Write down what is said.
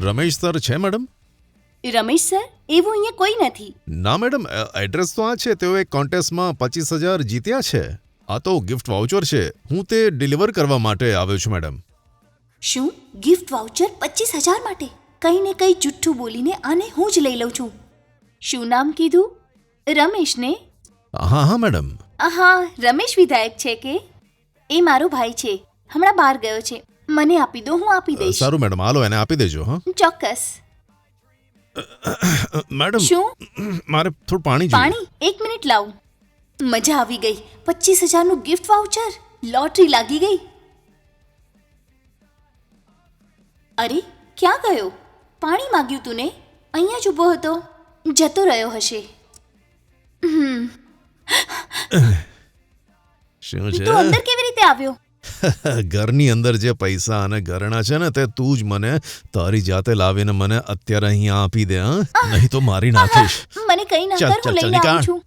Ramesh sir છે madam? Ramesh sir, એવું અહીંયા કોઈ નથી. ના મેડમ, એડ્રેસ તો આ છે. તેઓ એક કોન્ટેસ્ટમાં 25,000 જીત્યા છે. આ તો ગિફ્ટ વાઉચર છે. હું તે ડિલિવર કરવા માટે આવ્યો છું મેડમ. શું ગિફ્ટ વાઉચર 25,000 માટે? કંઈ ને કંઈ જુઠ્ઠું બોલીને આને હું જ લઈ લઉં છું. શું નામ કીધું? રમેશ ને? હા મેડમ. હા, રમેશ વિધાયક છે કે? એ મારો ભાઈ છે, હમણાં બહાર ગયો છે. મને આપી દો, હું આપી દઈશ. સારું મેડમ, હાલો એને આપી દેજો. હા ચોક્કસ. મેડમ, શું? મારે થોડું પાણી જોઈએ. પાણી? 1 મિનિટ લાવું. મજા આવી ગઈ. 25,000નું ગિફ્ટ વાઉચર, લોટરી લાગી ગઈ. અરે, ક્યાં ગયો? પાણી માંગ્યું તું ને? અહીંયા જ ઊભો હતો. જતો રહ્યો હશે. શું છે? તું અંદર કેવી રીતે આવ્યો? ઘરની અંદર જે પૈસા અને ઘરેણાં છે ને, તે તું જ મને તારી જાતે લાવીને મને અત્યારે અહીંયા આપી દે. હા, નહીં તો મારી નાખીશ. મને કંઈ ના ચાલ, કર, હું ચાલ, લઈને નીકાળ. આવું છું.